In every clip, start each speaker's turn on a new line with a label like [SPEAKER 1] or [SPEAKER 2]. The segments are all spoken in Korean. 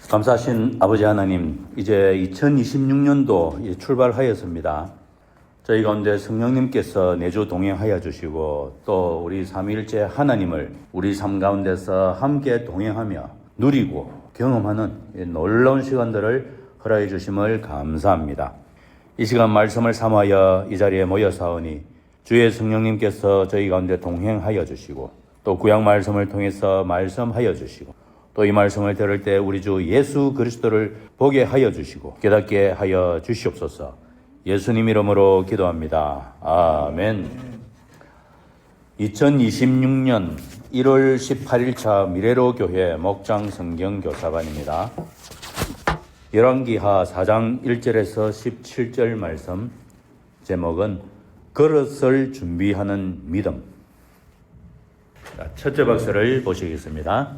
[SPEAKER 1] 감사하신 아버지 하나님, 이제 2026년도 출발하였습니다. 저희 가운데 성령님께서 내주 동행하여 주시고 또 우리 삼위일체 하나님을 우리 삶 가운데서 함께 동행하며 누리고 경험하는 놀라운 시간들을 허락해 주심을 감사합니다. 이 시간 말씀을 삼하여 이 자리에 모여사오니 주의 성령님께서 저희 가운데 동행하여 주시고 또 구약 말씀을 통해서 말씀하여 주시고 또 이 말씀을 들을 때 우리 주 예수 그리스도를 보게 하여 주시고 깨닫게 하여 주시옵소서. 예수님 이름으로 기도합니다. 아멘. 2026년 1월 18일차 미래로 교회 목장 성경 교사반입니다. 열왕기하 4장 1절에서 17절 말씀, 제목은 그릇을 준비하는 믿음. 첫째 박스를 보시겠습니다.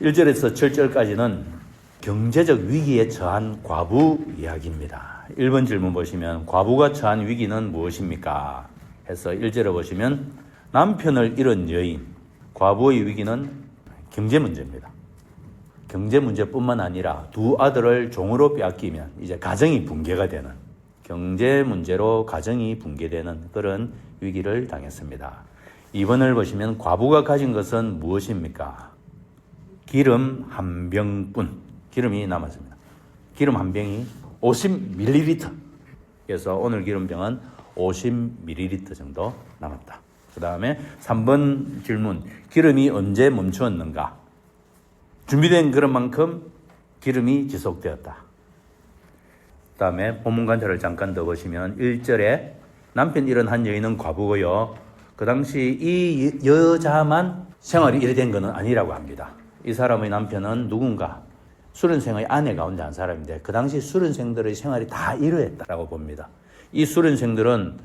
[SPEAKER 1] 1절에서 7절까지는 경제적 위기에 처한 과부 이야기입니다. 1번 질문 보시면 과부가 처한 위기는 무엇입니까? 해서 1절에 보시면 남편을 잃은 여인, 과부의 위기는 경제 문제입니다. 경제 문제뿐만 아니라 두 아들을 종으로 빼앗기면 이제 가정이 붕괴가 되는, 경제 문제로 가정이 붕괴되는 그런 위기를 당했습니다. 2번을 보시면 과부가 가진 것은 무엇입니까? 기름 한 병뿐, 기름이 남았습니다. 기름 한 병이 50ml. 그래서 오늘 기름병은 50ml 정도 남았다. 그 다음에 3번 질문, 기름이 언제 멈추었는가? 준비된 그릇만큼 기름이 지속되었다. 그 다음에 본문 관찰을 잠깐 더 보시면 1절에 남편 잃은 한 여인은 과부고요. 그 당시 이 여자만 생활이 이래 된 것은 아니라고 합니다. 이 사람의 남편은 누군가 수련생의 아내 가운데 한 사람인데 그 당시 수련생들의 생활이 다 이러했다라고 봅니다. 이 수련생들은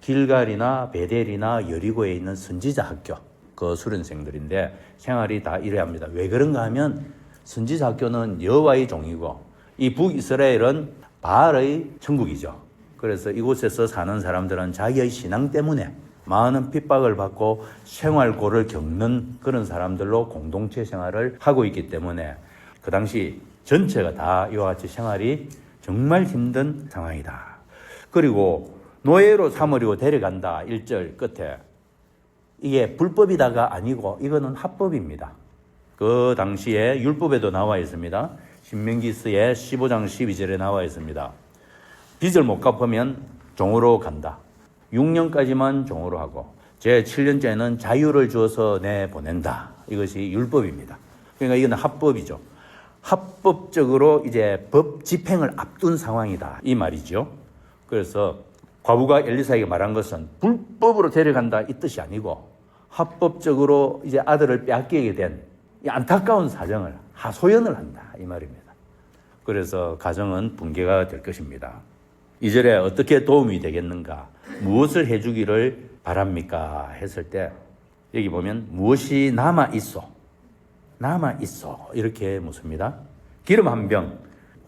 [SPEAKER 1] 길갈이나 베델이나 여리고에 있는 선지자 학교 그 수련생들인데 생활이 다 이래합니다. 왜 그런가 하면 선지자 학교는 여호와의 종이고 이 북이스라엘은 바알의 천국이죠. 그래서 이곳에서 사는 사람들은 자기의 신앙 때문에 많은 핍박을 받고 생활고를 겪는 그런 사람들로 공동체 생활을 하고 있기 때문에 그 당시 전체가 다 이와 같이 생활이 정말 힘든 상황이다. 그리고 노예로 삼으려고 데려간다. 1절 끝에 이게 불법이다가 아니고 이거는 합법입니다. 그 당시에 율법에도 나와 있습니다. 신명기서의 15장 12절에 나와 있습니다. 빚을 못 갚으면 종으로 간다. 6년까지만 종으로 하고 제7년째는 자유를 주어서 내보낸다. 이것이 율법입니다. 그러니까 이건 합법이죠. 합법적으로 이제 법 집행을 앞둔 상황이다. 이 말이죠. 그래서 과부가 엘리사에게 말한 것은 불법으로 데려간다 이 뜻이 아니고 합법적으로 이제 아들을 빼앗기게 된 이 안타까운 사정을 하소연을 한다. 이 말입니다. 그래서 가정은 붕괴가 될 것입니다. 2절에 어떻게 도움이 되겠는가? 무엇을 해주기를 바랍니까? 했을 때 여기 보면 무엇이 남아있어 이렇게 묻습니다. 기름 한 병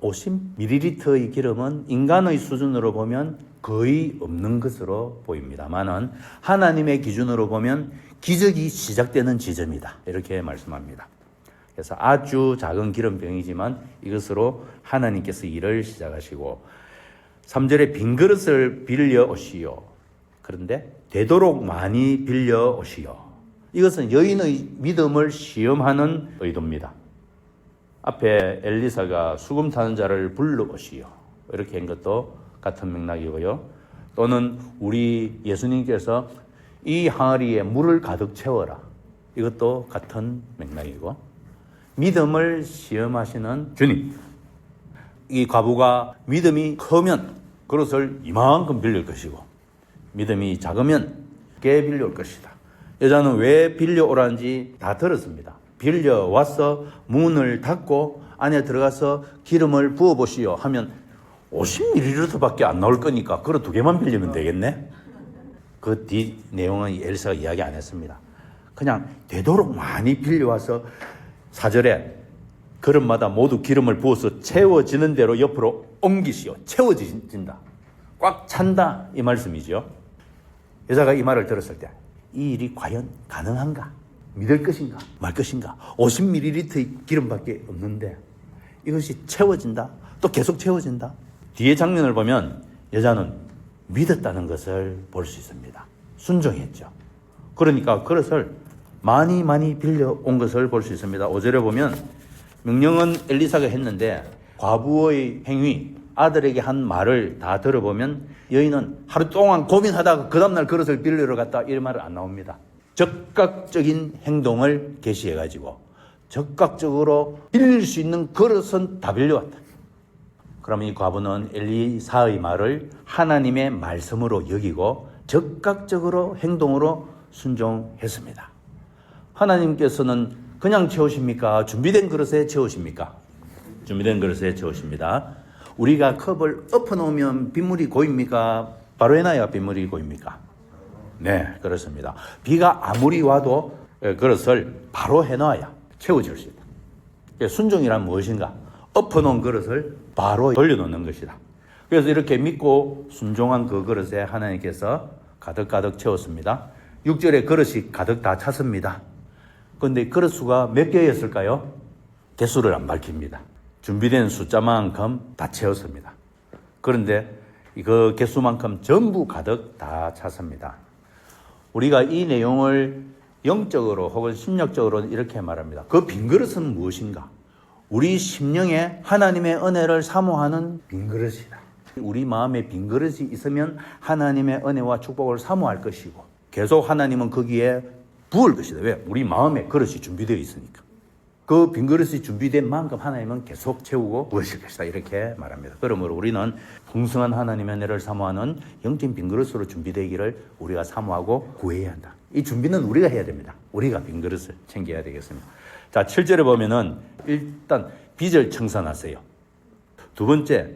[SPEAKER 1] 50ml의 기름은 인간의 수준으로 보면 거의 없는 것으로 보입니다만은 하나님의 기준으로 보면 기적이 시작되는 지점이다. 이렇게 말씀합니다. 그래서 아주 작은 기름병이지만 이것으로 하나님께서 일을 시작하시고 3절에 빈 그릇을 빌려 오시오. 그런데 되도록 많이 빌려 오시오. 이것은 여인의 믿음을 시험하는 의도입니다. 앞에 엘리사가 수금 타는 자를 불러 오시오. 이렇게 한 것도 같은 맥락이고요. 또는 우리 예수님께서 이 항아리에 물을 가득 채워라. 이것도 같은 맥락이고 믿음을 시험하시는 주님. 이 과부가 믿음이 크면 그릇을 이만큼 빌릴 것이고 믿음이 작으면 꽤 빌려올 것이다. 여자는 왜 빌려오라는지 다 들었습니다. 빌려와서 문을 닫고 안에 들어가서 기름을 부어보시오 하면 50ml밖에 안 나올 거니까 그릇 2개만 빌리면 되겠네. 그 뒤 내용은 엘사가 이야기 안 했습니다. 그냥 되도록 많이 빌려와서 4절에 그릇마다 모두 기름을 부어서 채워지는 대로 옆으로 옮기시오. 채워진다. 꽉 찬다. 이 말씀이죠. 여자가 이 말을 들었을 때 이 일이 과연 가능한가? 믿을 것인가? 말 것인가? 50ml의 기름밖에 없는데 이것이 채워진다. 또 계속 채워진다. 뒤에 장면을 보면 여자는 믿었다는 것을 볼 수 있습니다. 순종했죠. 그러니까 그릇을 많이 빌려온 것을 볼 수 있습니다. 5절에 보면 명령은 엘리사가 했는데 과부의 행위, 아들에게 한 말을 다 들어보면 여인은 하루 동안 고민하다가 그 다음날 그릇을 빌리러 갔다 이런 말은 안 나옵니다. 적극적인 행동을 개시해가지고 적극적으로 빌릴 수 있는 그릇은 다 빌려왔다. 그러면 이 과부는 엘리사의 말을 하나님의 말씀으로 여기고 적극적으로 행동으로 순종했습니다. 하나님께서는 그냥 채우십니까? 준비된 그릇에 채우십니까? 준비된 그릇에 채우십니다. 우리가 컵을 엎어놓으면 빗물이 고입니까? 바로 해놔야 빗물이 고입니까? 네, 그렇습니다. 비가 아무리 와도 그릇을 바로 해놔야 채워질 수 있다. 순종이란 무엇인가? 엎어놓은 그릇을 바로 돌려놓는 것이다. 그래서 이렇게 믿고 순종한 그 그릇에 하나님께서 가득가득 채웠습니다. 6절에 그릇이 가득 다 찼습니다. 그런데 그릇 수가 몇 개였을까요? 개수를 안 밝힙니다. 준비된 숫자만큼 다 채웠습니다. 그런데 그 개수만큼 전부 가득 다 찼습니다. 우리가 이 내용을 영적으로 혹은 심력적으로 이렇게 말합니다. 그 빈 그릇은 무엇인가? 우리 심령에 하나님의 은혜를 사모하는 빈 그릇이다. 우리 마음에 빈 그릇이 있으면 하나님의 은혜와 축복을 사모할 것이고 계속 하나님은 거기에 부을 것이다. 왜? 우리 마음에 그릇이 준비되어 있으니까. 그 빈 그릇이 준비된 만큼 하나님은 계속 채우고 부으실 것이다. 이렇게 말합니다. 그러므로 우리는 풍성한 하나님의 은혜를 사모하는 영적인 빈 그릇으로 준비되기를 우리가 사모하고 구해야 한다. 이 준비는 우리가 해야 됩니다. 우리가 빈 그릇을 챙겨야 되겠습니다. 자, 7절에 보면은 일단 빚을 청산하세요. 두 번째,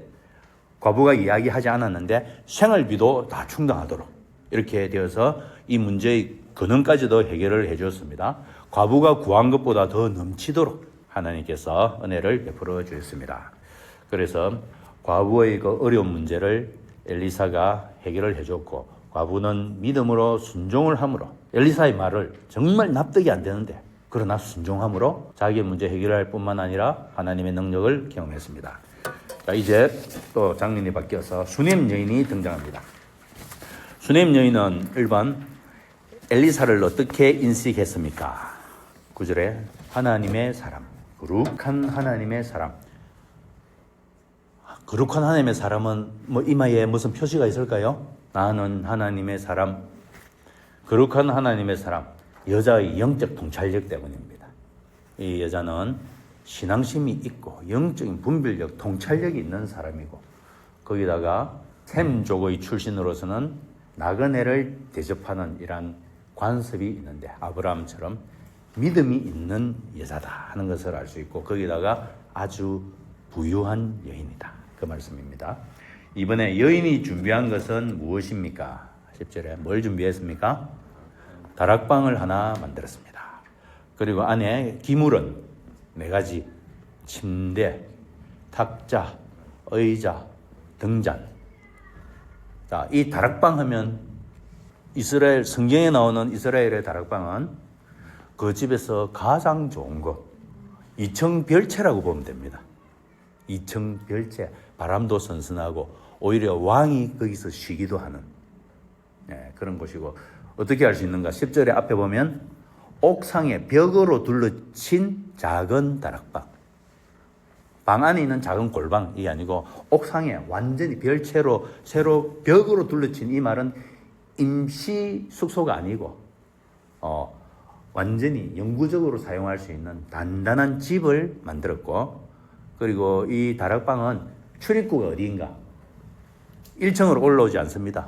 [SPEAKER 1] 과부가 이야기하지 않았는데 생활비도 다 충당하도록 이렇게 되어서 이 문제의 근원까지도 해결을 해주었습니다. 과부가 구한 것보다 더 넘치도록 하나님께서 은혜를 베풀어 주셨습니다. 그래서 과부의 그 어려운 문제를 엘리사가 해결을 해줬고 과부는 믿음으로 순종을 함으로 엘리사의 말을 정말 납득이 안 되는데 그러나 순종함으로 자기의 문제 해결할 뿐만 아니라 하나님의 능력을 경험했습니다. 자, 이제 또 장면이 바뀌어서 수넴 여인이 등장합니다. 수넴 여인은 일반 엘리사를 어떻게 인식했습니까? 9절에 하나님의 사람, 거룩한 하나님의 사람. 거룩한 하나님의 사람은 뭐 이마에 무슨 표시가 있을까요? 나는 하나님의 사람, 거룩한 하나님의 사람. 여자의 영적 통찰력 때문입니다. 이 여자는 신앙심이 있고 영적인 분별력, 통찰력이 있는 사람이고 거기다가 셈족의 출신으로서는 나그네를 대접하는 이러한 관습이 있는데 아브라함처럼 믿음이 있는 여자다 하는 것을 알 수 있고 거기다가 아주 부유한 여인이다. 그 말씀입니다. 이번에 여인이 준비한 것은 무엇입니까? 10절에 뭘 준비했습니까? 다락방을 하나 만들었습니다. 그리고 안에 기물은 4가지, 침대, 탁자, 의자, 등잔. 자, 이 다락방 하면 이스라엘, 성경에 나오는 이스라엘의 다락방은 그 집에서 가장 좋은 것, 2층 별채라고 보면 됩니다. 2층 별채, 바람도 선선하고 오히려 왕이 거기서 쉬기도 하는 그런 곳이고 어떻게 할 수 있는가? 10절에 앞에 보면 옥상에 벽으로 둘러친 작은 다락방. 방 안에 있는 작은 골방 이게 아니고 옥상에 완전히 별채로 새로 벽으로 둘러친 이 말은 임시 숙소가 아니고 완전히 영구적으로 사용할 수 있는 단단한 집을 만들었고 그리고 이 다락방은 출입구가 어디인가? 1층으로 올라오지 않습니다.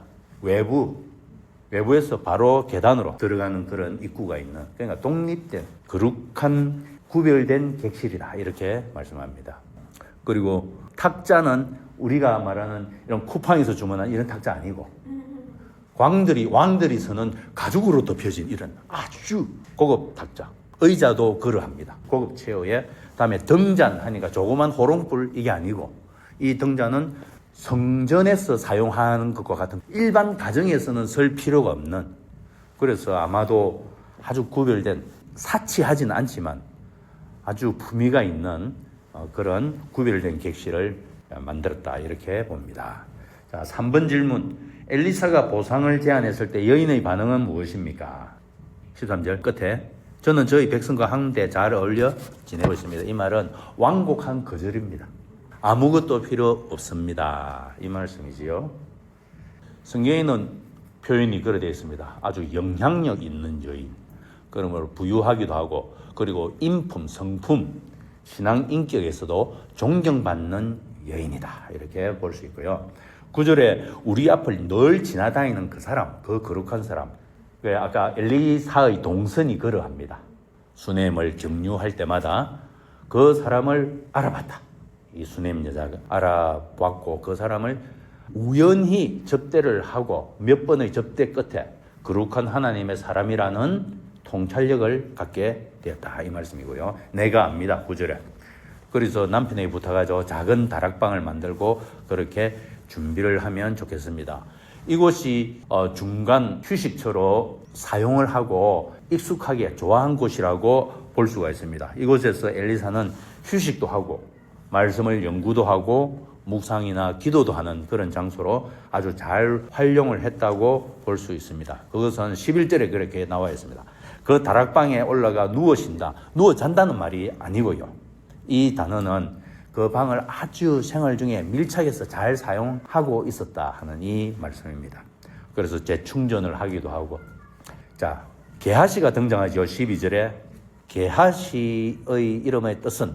[SPEAKER 1] 외부에서 바로 계단으로 들어가는 그런 입구가 있는 그러니까 독립된 거룩한 구별된 객실이다 이렇게 말씀합니다. 그리고 탁자는 우리가 말하는 이런 쿠팡에서 주문한 이런 탁자 아니고 왕들이 서는 가죽으로 덮여진 이런 아주 고급 탁자. 의자도 그러합니다. 고급 체어에 다음에 등잔 하니까 조그만 호롱불 이게 아니고 이 등잔은 성전에서 사용하는 것과 같은 일반 가정에서는 설 필요가 없는 그래서 아마도 아주 구별된 사치하지는 않지만 아주 품위가 있는 그런 구별된 객실을 만들었다 이렇게 봅니다. 자, 3번 질문. 엘리사가 보상을 제안했을 때 여인의 반응은 무엇입니까? 13절 끝에 저는 저희 백성과 한데 잘 어울려 지내고 있습니다. 이 말은 완곡한 거절입니다. 아무것도 필요 없습니다. 이 말씀이지요. 성경에는 표현이 그래 되어 있습니다. 아주 영향력 있는 여인. 그러므로 부유하기도 하고 그리고 인품, 성품, 신앙 인격에서도 존경받는 여인이다. 이렇게 볼 수 있고요. 9절에 우리 앞을 늘 지나다니는 그 사람, 그 거룩한 사람. 아까 엘리사의 동선이 그러합니다. 수넴을 경유할 때마다 그 사람을 알아봤다. 이 수넴 여자가 알아봤고 그 사람을 우연히 접대를 하고 몇 번의 접대 끝에 거룩한 하나님의 사람이라는 통찰력을 갖게 되었다. 이 말씀이고요. 내가 압니다. 9절에. 그래서 남편에게 부탁하죠. 작은 다락방을 만들고 그렇게 준비를 하면 좋겠습니다. 이곳이 중간 휴식처로 사용을 하고 익숙하게 좋아한 곳이라고 볼 수가 있습니다. 이곳에서 엘리사는 휴식도 하고 말씀을 연구도 하고 묵상이나 기도도 하는 그런 장소로 아주 잘 활용을 했다고 볼 수 있습니다. 그것은 11절에 그렇게 나와 있습니다. 그 다락방에 올라가 누워 쉰다. 누워 잔다는 말이 아니고요. 이 단어는 그 방을 아주 생활 중에 밀착해서 잘 사용하고 있었다 하는 이 말씀입니다. 그래서 재충전을 하기도 하고. 자, 게하시가 등장하죠. 12절에 게하시의 이름의 뜻은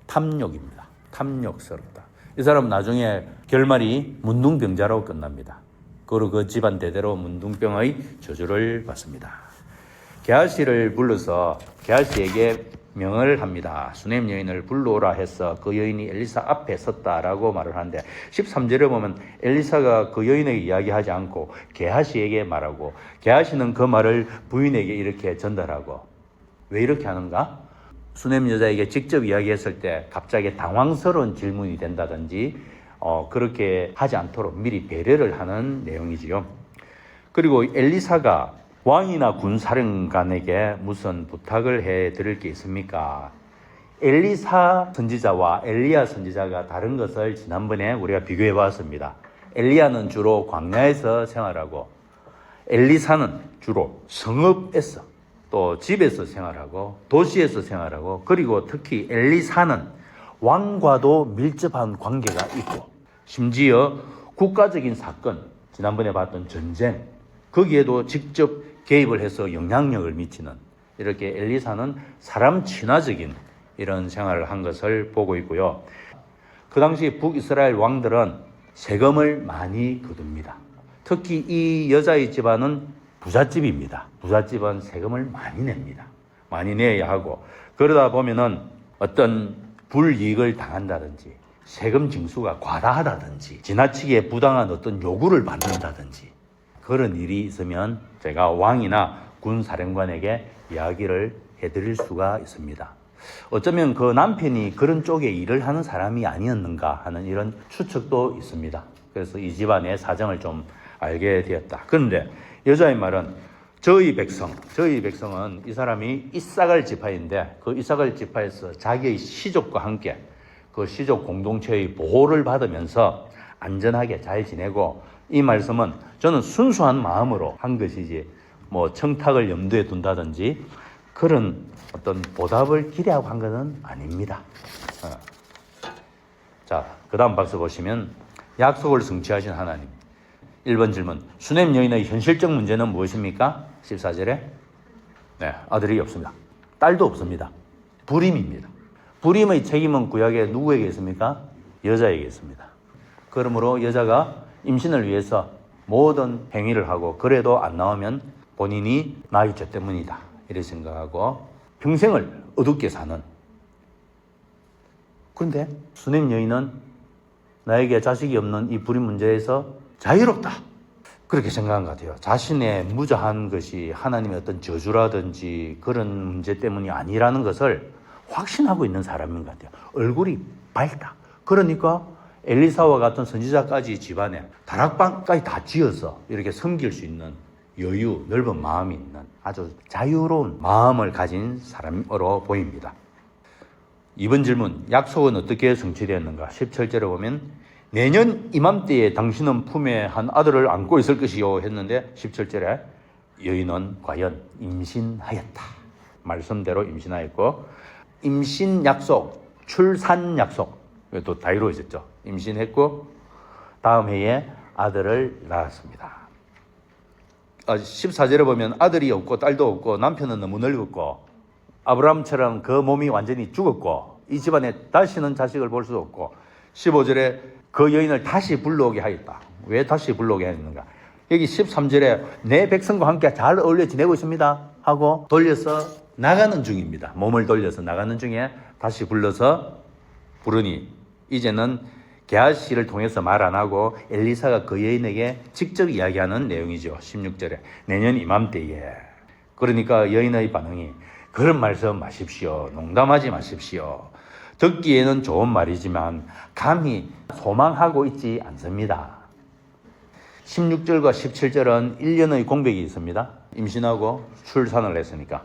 [SPEAKER 1] 탐욕입니다. 탐욕스럽다. 이 사람은 나중에 결말이 문둥병자로 끝납니다. 그리고 그 집안 대대로 문둥병의 저주를 받습니다. 게하시를 불러서 게하시에게 명을 합니다. 수넴 여인을 불러오라 해서 그 여인이 엘리사 앞에 섰다라고 말을 하는데 13절에 보면 엘리사가 그 여인에게 이야기하지 않고 게하시에게 말하고 게하시는 그 말을 부인에게 이렇게 전달하고. 왜 이렇게 하는가? 수넴 여자에게 직접 이야기했을 때 갑자기 당황스러운 질문이 된다든지 그렇게 하지 않도록 미리 배려를 하는 내용이지요. 그리고 엘리사가 왕이나 군사령관에게 무슨 부탁을 해드릴 게 있습니까? 엘리사 선지자와 엘리야 선지자가 다른 것을 지난번에 우리가 비교해 봤습니다. 엘리야는 주로 광야에서 생활하고 엘리사는 주로 성읍에서 또 집에서 생활하고 도시에서 생활하고 그리고 특히 엘리사는 왕과도 밀접한 관계가 있고 심지어 국가적인 사건, 지난번에 봤던 전쟁, 거기에도 직접 개입을 해서 영향력을 미치는 이렇게 엘리사는 사람 친화적인 이런 생활을 한 것을 보고 있고요. 그 당시 북이스라엘 왕들은 세금을 많이 거둡니다. 특히 이 여자의 집안은 부잣집입니다. 부잣집은 세금을 많이 냅니다. 많이 내야 하고 그러다 보면은 어떤 불이익을 당한다든지 세금 징수가 과다하다든지 지나치게 부당한 어떤 요구를 받는다든지 그런 일이 있으면 제가 왕이나 군사령관에게 이야기를 해드릴 수가 있습니다. 어쩌면 그 남편이 그런 쪽에 일을 하는 사람이 아니었는가 하는 이런 추측도 있습니다. 그래서 이 집안의 사정을 좀 알게 되었다. 그런데 여자의 말은 저희 백성은 이 사람이 이사갈 지파인데 그 이사갈 지파에서 자기의 시족과 함께 그 시족 공동체의 보호를 받으면서 안전하게 잘 지내고 이 말씀은 저는 순수한 마음으로 한 것이지 뭐 청탁을 염두에 둔다든지 그런 어떤 보답을 기대하고 한 것은 아닙니다. 자, 그 다음 박스 보시면 약속을 성취하신 하나님. 1번 질문. 수넴 여인의 현실적 문제는 무엇입니까? 14절에 네, 아들이 없습니다. 딸도 없습니다. 불임입니다. 불임의 책임은 구약에 누구에게 있습니까? 여자에게 있습니다. 그러므로 여자가 임신을 위해서 모든 행위를 하고 그래도 안 나오면 본인이 나의 죄 때문이다 이렇게 생각하고 평생을 어둡게 사는. 그런데 수넴 여인은 나에게 자식이 없는 이 불임 문제에서 자유롭다 그렇게 생각한 것 같아요. 자신의 무자한 것이 하나님의 어떤 저주라든지 그런 문제 때문이 아니라는 것을 확신하고 있는 사람인 것 같아요. 얼굴이 밝다. 그러니까 엘리사와 같은 선지자까지 집안에 다락방까지 다 지어서 이렇게 섬길 수 있는 여유, 넓은 마음이 있는 아주 자유로운 마음을 가진 사람으로 보입니다. 이번 질문, 약속은 어떻게 성취되었는가? 17절에 보면 내년 이맘때에 당신은 품에 한 아들을 안고 있을 것이요 했는데 17절에 여인은 과연 임신하였다. 말씀대로 임신하였고 임신 약속, 출산 약속 또 다 이루어졌죠. 임신했고 다음 해에 아들을 낳았습니다. 14절에 보면 아들이 없고 딸도 없고 남편은 너무 늙었고 아브라함처럼 그 몸이 완전히 죽었고 이 집안에 다시는 자식을 볼 수 없고 15절에 그 여인을 다시 불러오게 하였다. 왜 다시 불러오게 했는가? 여기 13절에 내 백성과 함께 잘 어울려 지내고 있습니다 하고 돌려서 나가는 중입니다. 몸을 돌려서 나가는 중에 다시 불러서 부르니 이제는 게하시를 통해서 말 안 하고 엘리사가 그 여인에게 직접 이야기하는 내용이죠. 16절에 내년 이맘때에. 그러니까 여인의 반응이 그런 말씀 마십시오. 농담하지 마십시오. 듣기에는 좋은 말이지만 감히 소망하고 있지 않습니다. 16절과 17절은 1년의 공백이 있습니다. 임신하고 출산을 했으니까.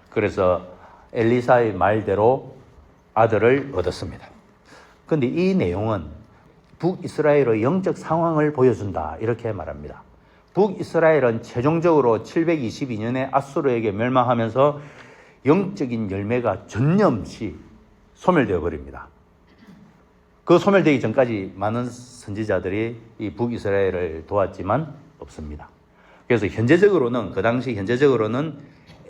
[SPEAKER 1] 그래서 엘리사의 말대로 아들을 얻었습니다. 그런데 이 내용은 북이스라엘의 영적 상황을 보여준다 이렇게 말합니다. 북이스라엘은 최종적으로 722년에 아수르에게 멸망하면서 영적인 열매가 전념없이 소멸되어 버립니다. 그 소멸되기 전까지 많은 선지자들이 이 북이스라엘을 도왔지만 없습니다. 그래서 현재적으로는 그 당시 현재적으로는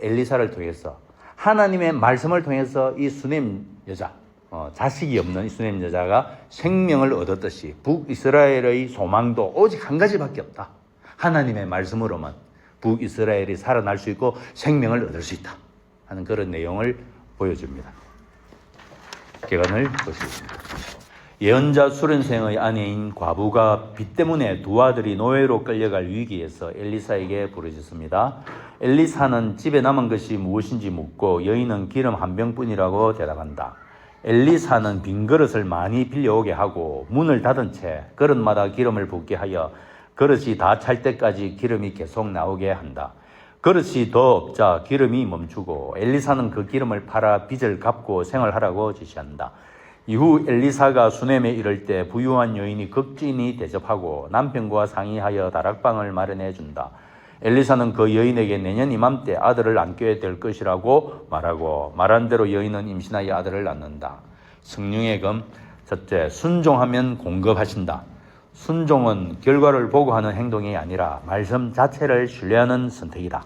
[SPEAKER 1] 엘리사를 통해서 하나님의 말씀을 통해서 이 수넴 여자 자식이 없는 이 수넴 여자가 생명을 얻었듯이 북이스라엘의 소망도 오직 한 가지밖에 없다. 하나님의 말씀으로만 북이스라엘이 살아날 수 있고 생명을 얻을 수 있다 하는 그런 내용을 보여줍니다. 개관을 보시겠습니다. 예언자 수련생의 아내인 과부가 빚 때문에 두 아들이 노예로 끌려갈 위기에서 엘리사에게 부르짖습니다. 엘리사는 집에 남은 것이 무엇인지 묻고 여인은 기름 한 병뿐이라고 대답한다. 엘리사는 빈 그릇을 많이 빌려오게 하고 문을 닫은 채 그릇마다 기름을 붓게 하여 그릇이 다 찰 때까지 기름이 계속 나오게 한다. 그릇이 더 없자 기름이 멈추고 엘리사는 그 기름을 팔아 빚을 갚고 생활하라고 지시한다. 이후 엘리사가 수넴에 이를 때 부유한 여인이 극진히 대접하고 남편과 상의하여 다락방을 마련해 준다. 엘리사는 그 여인에게 내년 이맘때 아들을 안게 될 것이라고 말하고 말한 대로 여인은 임신하여 아들을 낳는다. 성령의 검 첫째, 순종하면 공급하신다. 순종은 결과를 보고 하는 행동이 아니라 말씀 자체를 신뢰하는 선택이다.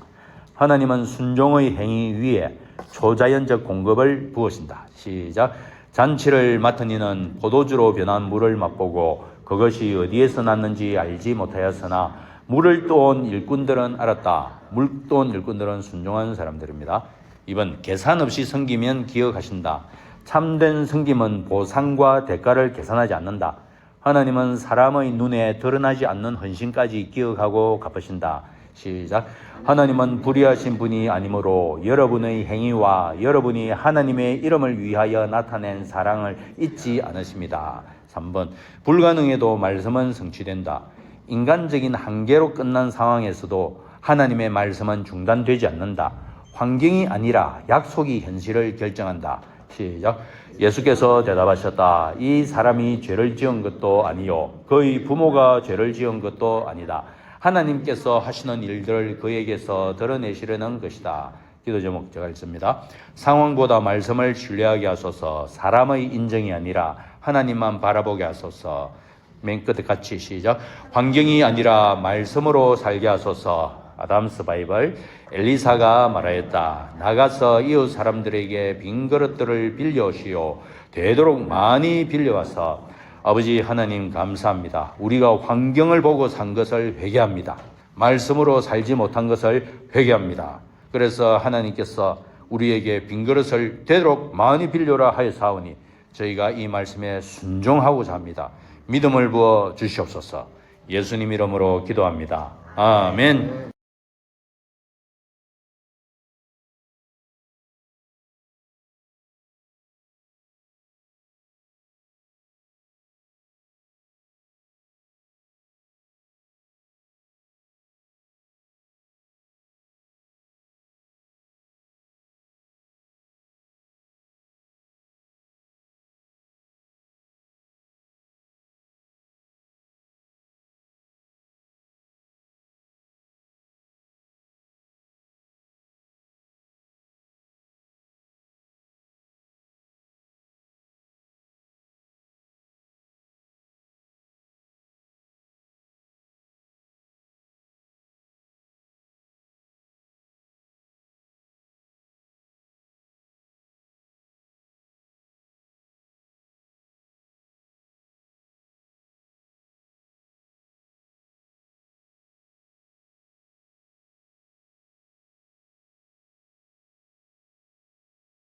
[SPEAKER 1] 하나님은 순종의 행위 위에 초자연적 공급을 부으신다. 시작. 잔치를 맡은 이는 포도주로 변한 물을 맛보고 그것이 어디에서 났는지 알지 못하였으나 물을 떠온 일꾼들은 알았다. 물 떠온 일꾼들은 순종한 사람들입니다. 2번 계산 없이 섬기면 기억하신다. 참된 섬김은 보상과 대가를 계산하지 않는다. 하나님은 사람의 눈에 드러나지 않는 헌신까지 기억하고 갚으신다. 시작. 하나님은 불의하신 분이 아니므로 여러분의 행위와 여러분이 하나님의 이름을 위하여 나타낸 사랑을 잊지 않으십니다. 3번 불가능해도 말씀은 성취된다. 인간적인 한계로 끝난 상황에서도 하나님의 말씀은 중단되지 않는다. 환경이 아니라 약속이 현실을 결정한다. 시작. 예수께서 대답하셨다. 이 사람이 죄를 지은 것도 아니요 그의 부모가 죄를 지은 것도 아니다. 하나님께서 하시는 일들을 그에게서 드러내시려는 것이다. 기도 제목 제가 읽습니다. 상황보다 말씀을 신뢰하게 하소서. 사람의 인정이 아니라 하나님만 바라보게 하소서. 맨 끝에 같이 시작. 환경이 아니라 말씀으로 살게 하소서. 아담스 바이블. 엘리사가 말하였다. 나가서 이웃 사람들에게 빈 그릇들을 빌려오시오. 되도록 많이 빌려와서 아버지 하나님 감사합니다. 우리가 환경을 보고 산 것을 회개합니다. 말씀으로 살지 못한 것을 회개합니다. 그래서 하나님께서 우리에게 빈 그릇을 되도록 많이 빌려라 하여사오니 저희가 이 말씀에 순종하고자 합니다. 믿음을 부어 주시옵소서. 예수님 이름으로 기도합니다. 아멘.